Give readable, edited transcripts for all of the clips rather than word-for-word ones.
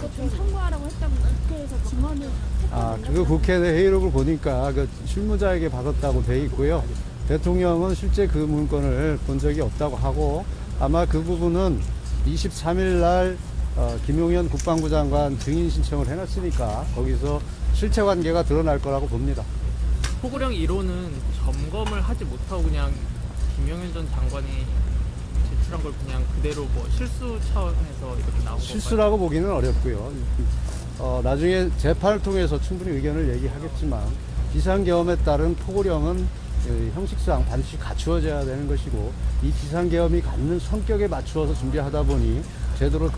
그것 좀 참고하라고 했다고 국회에서 증언을 했거든요. 그거 국회 내 회의록을 보니까 그 실무자에게 받았다고 돼 있고요. 대통령은 실제 그 문건을 본 적이 없다고 하고 아마 그 부분은 23일 날 김용현 국방부 장관 증인 신청을 해놨으니까 거기서 실체 관계가 드러날 거라고 봅니다. 포고령 1호는 점검을 하지 못하고 그냥 김용현 전 장관이 제출한 걸 그냥 그대로 뭐 실수 차원에서 이렇게 나온 건가요? 실수라고 보기는 어렵고요. 나중에 재판을 통해서 충분히 의견을 얘기하겠지만 비상계엄에 따른 포고령은 형식상 반드시 갖추어져야 되는 것이고 이 비상계엄이 갖는 성격에 맞추어서 준비하다 보니 제대로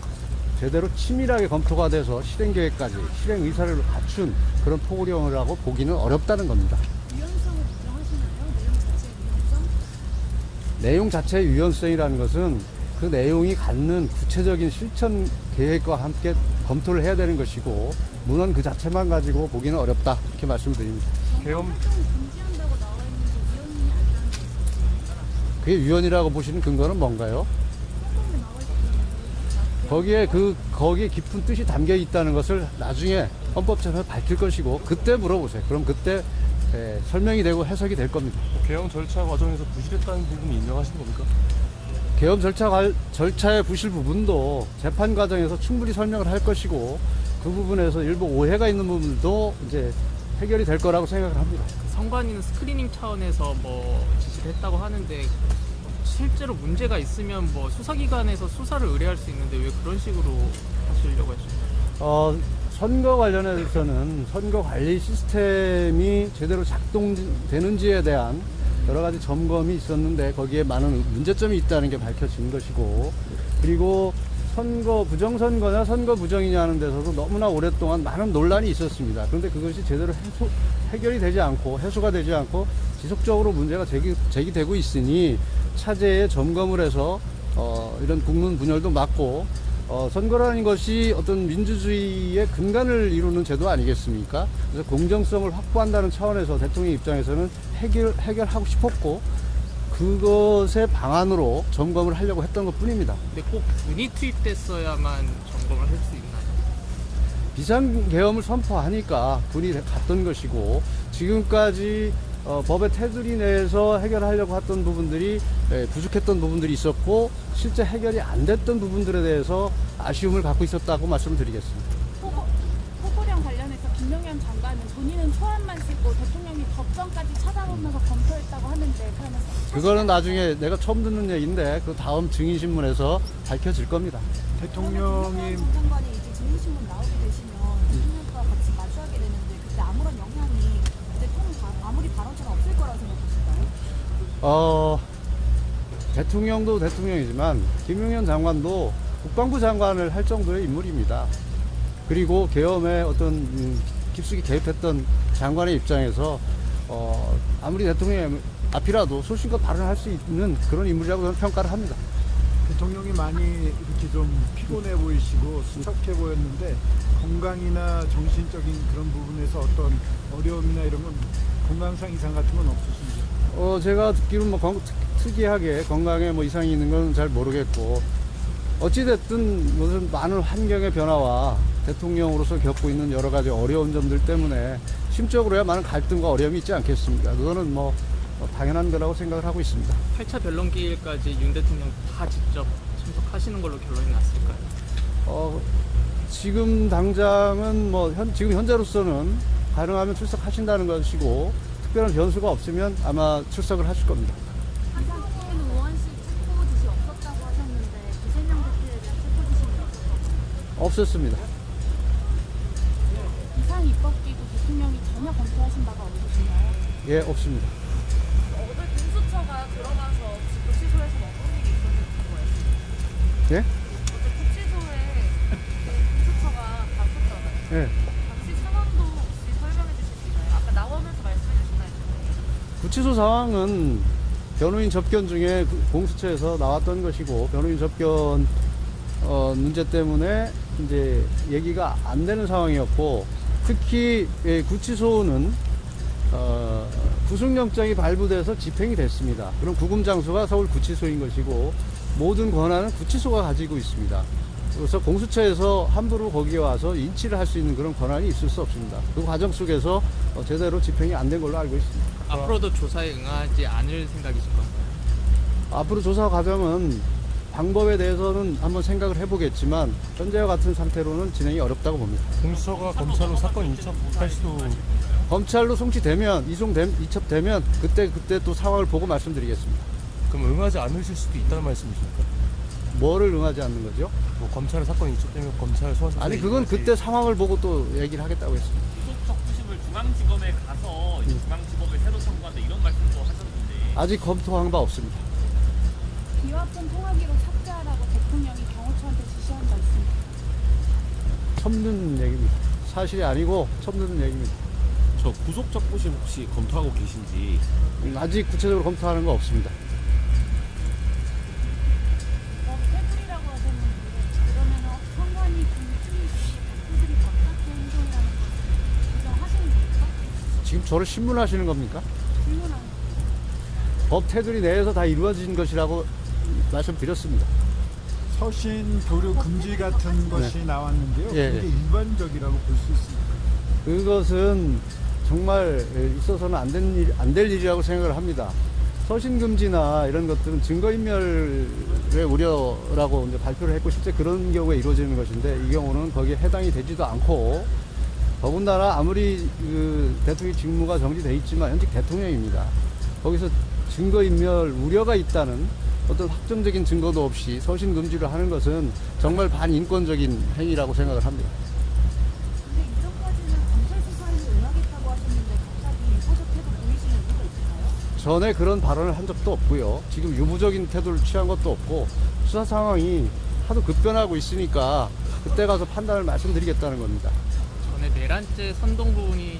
치밀하게 검토가 돼서 실행계획까지 실행 의사를 갖춘 그런 포고령이라고 보기는 어렵다는 겁니다. 유연성을 인정하시나요? 내용 자체의 유연성이라는 것은 그 내용이 갖는 구체적인 실천 계획과 함께 검토를 해야 되는 것이고 문헌 그 자체만 가지고 보기는 어렵다 이렇게 말씀드립니다. 계엄 활동을 금지한다고 나와 있는데 위헌이 아니라는 게 있어요. 그게 유연이라고 보시는 근거는 뭔가요? 헌법에 나와 있거든요. 거기에 깊은 뜻이 담겨 있다는 것을 나중에 헌법재판에서 밝힐 것이고 그때 물어보세요. 그럼 그때 설명이 되고 해석이 될 겁니다. 개헌 절차 과정에서 부실했다는 부분이 인정하시는 겁니까? 계엄 절차의 부실 부분도 재판 과정에서 충분히 설명을 할 것이고 그 부분에서 일부 오해가 있는 부분도 이제 해결이 될 거라고 생각을 합니다. 선관위는 스크리닝 차원에서 뭐 지시를 했다고 하는데 실제로 문제가 있으면 뭐 수사기관에서 수사를 의뢰할 수 있는데 왜 그런 식으로 하시려고 하시나요? 선거 관련해서는 선거 관리 시스템이 제대로 작동되는지에 대한 여러 가지 점검이 있었는데 거기에 많은 문제점이 있다는 게 밝혀진 것이고 그리고 선거 부정선거냐 선거 부정이냐 하는 데서도 너무나 오랫동안 많은 논란이 있었습니다. 그런데 그것이 제대로 해결이 되지 않고 해소가 되지 않고 지속적으로 문제가 제기되고 있으니 차제에 점검을 해서 이런 국민 분열도 막고 선거라는 것이 어떤 민주주의의 근간을 이루는 제도 아니겠습니까? 그래서 공정성을 확보한다는 차원에서 대통령 입장에서는 해결하고 싶었고 그것의 방안으로 점검을 하려고 했던 것 뿐입니다. 근데 꼭 군이 투입됐어야만 점검을 할 수 있나요? 비상계엄을 선포하니까 군이 갔던 것이고 지금까지 법의 테두리 내에서 해결하려고 했던 부분들이 부족했던 부분들이 있었고 실제 해결이 안 됐던 부분들에 대해서 아쉬움을 갖고 있었다고 말씀을 드리겠습니다. 포고령 관련해서 김용현 장관은 본인은 초안만 쓰고 대통령이 법정까지 찾아오면서 검토했다고 하는데 그러면 그거는 나중에 내가 처음 듣는 얘기인데 그 다음 증인신문에서 밝혀질 겁니다. 대통령이 장관이 이제 증인신문 나오게 되시면 대통령과 같이 마주하게 되는데 그때 아무런 영향이 아무리 발언처럼 없을 거라고 생각하실까요? 대통령도 대통령이지만 김용현 장관도 국방부 장관을 할 정도의 인물입니다. 그리고 계엄에 어떤 깊숙이 개입했던 장관의 입장에서 아무리 대통령의 앞이라도 소신껏 발언할 수 있는 그런 인물이라고 저는 평가를 합니다. 대통령이 많이 이렇게 좀 피곤해 보이시고 수척해 보였는데 건강이나 정신적인 그런 부분에서 어떤 어려움이나 이런 건 건강상 이상 같은 건 없으신가요? 제가 듣기로는 특이하게 건강에 이상이 있는 건 잘 모르겠고 어찌됐든 무슨 많은 환경의 변화와 대통령으로서 겪고 있는 여러 가지 어려운 점들 때문에 심적으로야 많은 갈등과 어려움이 있지 않겠습니까? 그거는 당연한 거라고 생각을 하고 있습니다. 8차 변론기일까지 윤 대통령 다 직접 참석하시는 걸로 결론이 났을까요? 지금 당장은 지금 현재로서는 가능하면 출석하신다는 것이고 특별한 변수가 없으면 아마 출석을 하실 겁니다. 한상국에는 의원실 체포 지시 없었다고 하셨는데 이재명 대표에 대한 체포 지시는 없었다고 없었습니다. 이상 입법기구 대통령이 전혀 검토하신 바가 없으신가요? 예, 없습니다. 어제 공수처가 들어가서 구치소에서 어떤 일이 있었는지 궁금해요. 예? 어제 구치소에 공수처가 갔었잖아요. 예. 당시 상황도 혹시 설명해 주실 수 있나요? 아까 나오면서 말씀해 주셨나요? 구치소 상황은 변호인 접견 중에 공수처에서 나왔던 것이고 변호인 접견 문제 때문에 이제 얘기가 안 되는 상황이었고 특히 구치소는 구속영장이 발부돼서 집행이 됐습니다. 그럼 구금 장소가 서울 구치소인 것이고 모든 권한은 구치소가 가지고 있습니다. 그래서 공수처에서 함부로 거기에 와서 인치를 할 수 있는 그런 권한이 있을 수 없습니다. 그 과정 속에서 제대로 집행이 안 된 걸로 알고 있습니다. 앞으로도 조사에 응하지 않을 생각이신 건가요? 앞으로 조사 과정은 방법에 대해서는 한번 생각을 해보겠지만 현재와 같은 상태로는 진행이 어렵다고 봅니다. 공수처가 검찰로 사건 인척할 수도 검찰로 송치되면 이첩되면 그때 또 상황을 보고 말씀드리겠습니다. 그럼 응하지 않으실 수도 있다는 말씀이십니까? 뭐를 응하지 않는 거죠? 뭐 검찰에 사건 인척되면 검찰 소환 아니 그건 그때 상황을 보고 또 얘기를 하겠다고 했습니다. 구속 적부심을 중앙지검에 가서 이제 중앙지법에 새로 청구한다 이런 말씀도 하셨는데 아직 검토한 바 없습니다. 비화폰 통화기로 삭제하라고 대통령이 경호처한테 지시한 바 있습니다. 첨는 얘기입니다. 사실이 아니고 첨는 얘기입니다. 저 구속 적부심 혹시 검토하고 계신지. 아직 구체적으로 검토하는 거 없습니다. 테두리라고 하셨는데 그러면 선관위 테두리 바깥의 행동이라는 걸 인정하시는 겁니까? 지금 저를 신문하시는 겁니까? 질문하는 법 테두리 내에서 다 이루어진 것이라고 말씀드렸습니다. 서신 교류 금지 같은 것이 나왔는데요. 예, 그게 예. 일반적이라고 볼 수 있습니다. 그것은 정말 있어서는 안 될 일이라고 생각을 합니다. 서신 금지나 이런 것들은 증거인멸의 우려라고 이제 발표를 했고 실제 그런 경우에 이루어지는 것인데 이 경우는 거기에 해당이 되지도 않고 더군다나 아무리 그 대통령 직무가 정지돼 있지만 현직 대통령입니다. 거기서 증거인멸 우려가 있다는 어떤 확정적인 증거도 없이 서신 금지를 하는 것은 정말 반인권적인 행위라고 생각을 합니다. 근데 이전까지는 검찰 수사에서 응하겠다고 하셨는데 갑자기 유보적 태도 보이시는 이유가 있을까요? 전에 그런 발언을 한 적도 없고요. 지금 유보적인 태도를 취한 것도 없고 수사 상황이 하도 급변하고 있으니까 그때 가서 판단을 말씀드리겠다는 겁니다. 전에 내란죄 선동 부분이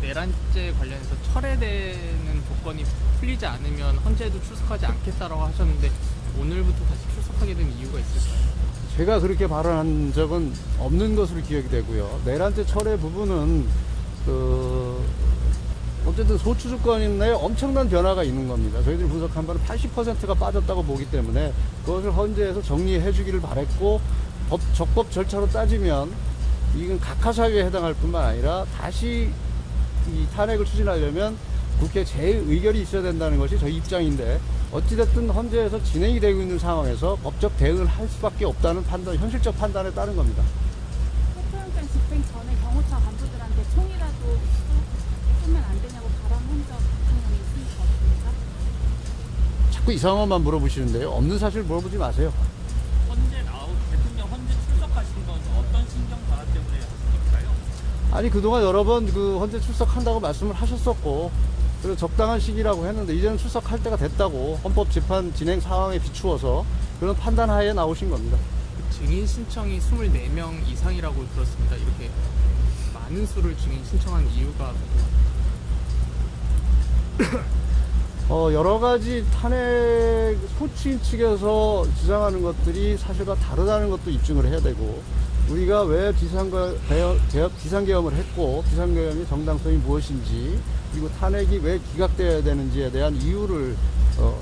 내란죄 관련해서 철회되는 조건이 풀리지 않으면 헌재에도 출석하지 않겠다라고 하셨는데 오늘부터 다시 출석하게 된 이유가 있을까요? 제가 그렇게 발언한 적은 없는 것으로 기억이 되고요. 내란죄 철회 부분은 어쨌든 소추주권 내에 엄청난 변화가 있는 겁니다. 저희들이 분석한 바는 80%가 빠졌다고 보기 때문에 그것을 헌재에서 정리해 주기를 바랬고 적법 절차로 따지면 이건 각하사유에 해당할 뿐만 아니라 다시 이 탄핵을 추진하려면 국회 재의결이 있어야 된다는 것이 저희 입장인데 어찌됐든 헌재에서 진행이 되고 있는 상황에서 법적 대응을 할 수밖에 없다는 판단, 현실적 판단에 따른 겁니다. 대통령장 집행 전에 경호처 간부들한테 총이라도 쏘면 안 되냐고 발언한 적 대통령이 있습니까? 없습니까? 자꾸 이상한 것만 물어보시는데요. 없는 사실 물어보지 마세요. 대통령 헌재 출석하신 건 어떤 신경 변화 때문에 하셨을까요? 아니 그동안 여러 번 그 헌재 출석한다고 말씀을 하셨었고 그리고 적당한 시기라고 했는데 이제는 출석할 때가 됐다고 헌법 재판 진행 상황에 비추어서 그런 판단하에 나오신 겁니다. 증인 신청이 24명 이상이라고 들었습니다. 이렇게 많은 수를 증인 신청한 이유가 여러 가지 탄핵 소추인 측에서 주장하는 것들이 사실과 다르다는 것도 입증을 해야 되고 우리가 왜 비상계엄을 했고 비상계엄의 정당성이 무엇인지 그리고 탄핵이 왜 기각되어야 되는지에 대한 이유를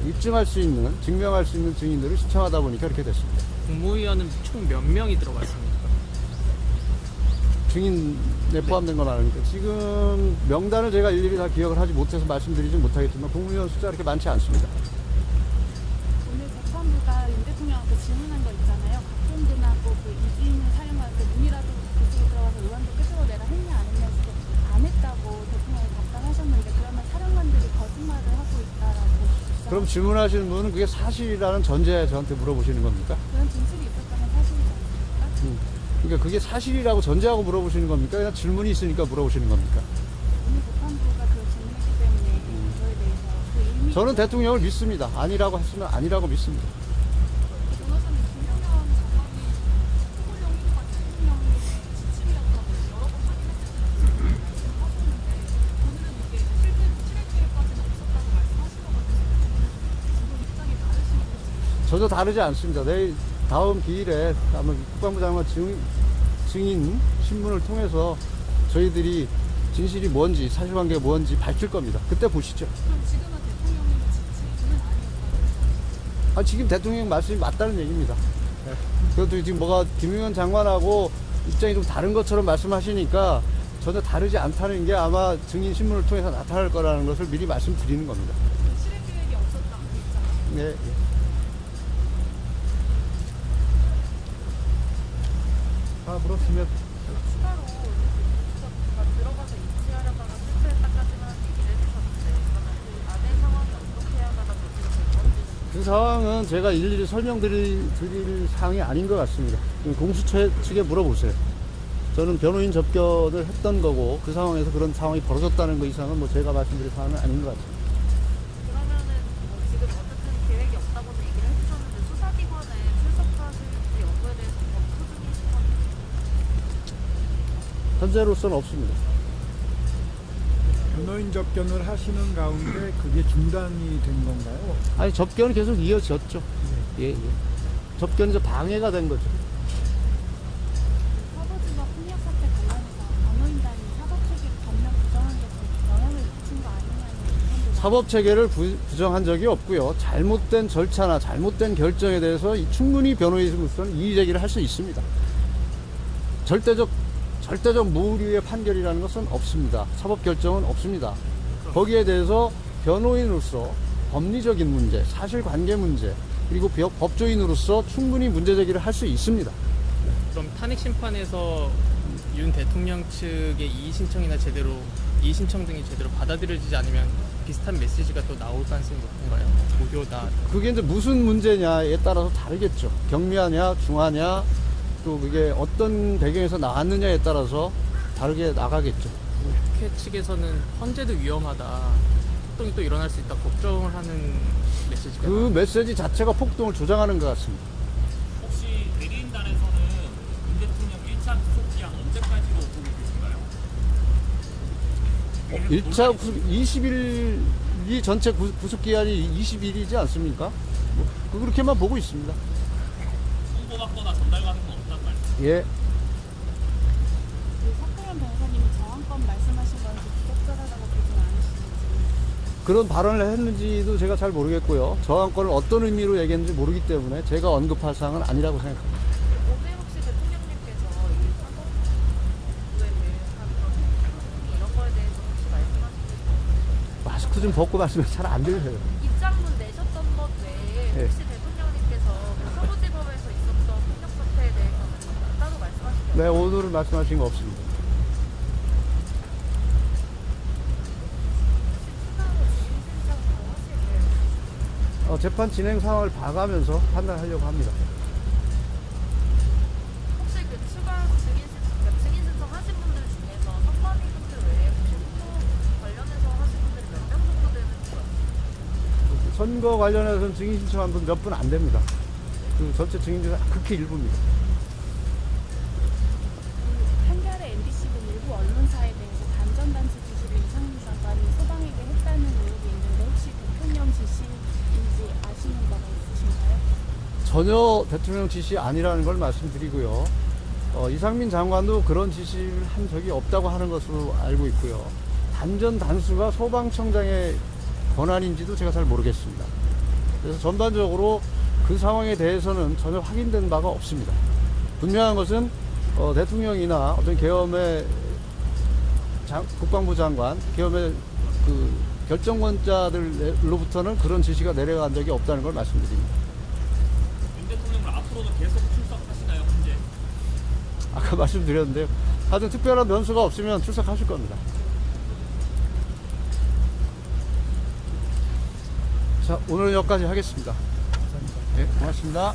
입증할 수 있는 증명할 수 있는 증인들을 신청하다 보니까 이렇게 됐습니다. 국무위원은 총 몇 명이 들어가 있습니까? 증인에 포함된 건 아닙니까? 지금 명단을 제가 일일이 다 기억을 하지 못해서 말씀드리진 못하겠지만 국무위원 숫자가 그렇게 많지 않습니다. 오늘 재판부가 윤 대통령한테 질문한 거 있잖아요. 각본분하고 그 이주인을 사용할 때 문이라도 그쪽에 들어가서 의원도 끝으로 내라 했냐 안 했냐 했을 때 안 했다고 대통령이 답변하셨는데 그러면 사령관들이 거짓말을 하고 있다라고 그럼 질문하시는 분은 그게 사실이라는 전제에 저한테 물어보시는 겁니까? 그런 진술이 있었다면 사실이지 않습니까? 그러니까 그게 사실이라고 전제하고 물어보시는 겁니까? 그냥 질문이 있으니까 물어보시는 겁니까? 오늘 재판부가 그 질문했기 때문에 그거에 대해서 그 의미 저는 대통령을 믿습니다. 아니라고 했으면 아니라고 믿습니다. 변호사님 김영현 장관이 후보 영입과 대통령의 지침이라고 여러 번 확인했었는데 오늘은 이게 실제 실행 계획까지는 없었다고 말씀하시거든요. 지금 입장이 다르시고 전혀 다르지 않습니다. 내일 다음 기일에 아마 국방부 장관 증인 신문을 통해서 저희들이 진실이 뭔지 사실관계가 뭔지 밝힐 겁니다. 그때 보시죠. 그럼 지금은 대통령의 지침은 아니었다고 지금 대통령 말씀이 맞다는 얘기입니다. 그것도 지금 뭐가 김용현 장관하고 입장이 좀 다른 것처럼 말씀하시니까 전혀 다르지 않다는 게 아마 증인 신문을 통해서 나타날 거라는 것을 미리 말씀드리는 겁니다. 실행 계획이 없었다고 했잖아요. 네. 물었으면 추가로 수사가 들어가서 입수하려다가 실패했다까지만 얘기를 해주셨는데 그러면 그 안의 상황이 어떻게 하다가 저지가 된 건지 그 상황은 제가 일일이 설명드릴 사항이 아닌 것 같습니다. 공수처 측에 물어보세요. 저는 변호인 접견을 했던 거고 그 상황에서 그런 상황이 벌어졌다는 거 이상은 뭐 제가 말씀드릴 사항은 아닌 것 같습니다. 그러면은 뭐 지금 어쨌든 계획이 없다고는 얘기를 해주셨는데 수사기관에 출석하실지 여부에 대해서 검토 중이신 건지 현재로서는 없습니다. 변호인 접견을 하시는 가운데 그게 중단이 된 건가요? 아니 접견은 계속 이어졌죠. 예. 접견이 이제 방해가 된 거죠. 사보지마 폭력 사태 관련해서 변호인단이 사법 체계를 전면 부정한 게 영향을 미친 거 아니냐는 사법 체계를 부정한 적이 없고요. 잘못된 절차나 잘못된 결정에 대해서 충분히 변호인으로서는 이의 제기를 할 수 있습니다. 절대적 무리의 판결이라는 것은 없습니다. 사법 결정은 없습니다. 거기에 대해서 변호인으로서 법리적인 문제, 사실관계 문제, 그리고 법조인으로서 충분히 문제 제기를 할 수 있습니다. 그럼 탄핵 심판에서 윤 대통령 측의 이의 신청이나 이의 신청 등이 제대로 받아들여지지 않으면 비슷한 메시지가 또 나올 가능성이 높은가요? 무효다. 그게 이제 무슨 문제냐에 따라서 다르겠죠. 경미하냐, 중하냐, 또 그게 어떤 배경에서 나왔느냐에 따라서 다르게 나가겠죠. 국회 측에서는 헌재도 위험하다. 폭동이 또 일어날 수 있다. 걱정을 하는 메시지가 그 메시지 자체가 폭동을 조장하는 것 같습니다. 혹시 대리인단에서는 윤 대통령 1차 구속 기한 언제까지로 보고 계신가요? 1차 구속 20일이 전체 구속기한이 20일이지 않습니까? 뭐 그렇게만 보고 있습니다. 통보받거나 전달받은 건 없단 말이에요. 예. 그 석도현 변호사님이 저항권 말씀하신 건지 부적절하다고 보진 않으시는지 그런 발언을 했는지도 제가 잘 모르겠고요. 저항권을 어떤 의미로 얘기했는지 모르기 때문에 제가 언급할 사항은 아니라고 생각합니다. 오늘 혹시 대통령님께서 이 사법부에 대한 그런 이런 거에 대해서 혹시 말씀하신 게 있나요? 마스크 좀 벗고 말씀이 잘 안 들려요. 입장문 내셨던 것 외에 네. 혹시 대통령님께서 그 서부지법에서 있었던 폭력 사태에 대해서는 따로 말씀하신 게 네, 오늘은 말씀하신 거 없습니다. 재판 진행 상황을 봐가면서 판단하려고 합니다. 혹시 그 추가 증인 신청하신 분들 중에서 선관위분들 외에 혹시 후보 관련해서 하신 분들이 몇 명 정도 되는지 아세요? 선거 관련해서는 증인 신청한 분 몇 분 안 됩니다. 그 전체 증인 중에 극히 일부입니다. 한겨레 MBC는 일부 언론사에 대해서 단전단체 지시를 이상민 장관이 소방에게 했다는 의혹이 있는데 혹시 대통령 지시인지 아시는 바가 있으신가요? 전혀 대통령 지시 아니라는 걸 말씀드리고요. 이상민 장관도 그런 지시를 한 적이 없다고 하는 것으로 알고 있고요. 단전 단수가 소방청장의 권한인지도 제가 잘 모르겠습니다. 그래서 전반적으로 그 상황에 대해서는 전혀 확인된 바가 없습니다. 분명한 것은 대통령이나 어떤 계엄의 국방부 장관, 계엄의 그 결정권자들로부터는 그런 지시가 내려간 적이 없다는 걸 말씀드립니다. 윤 대통령은 앞으로도 계속 출석하시나요, 현재? 아까 말씀드렸는데요. 하여튼 특별한 변수가 없으면 출석하실 겁니다. 자, 오늘은 여기까지 하겠습니다. 네, 고맙습니다.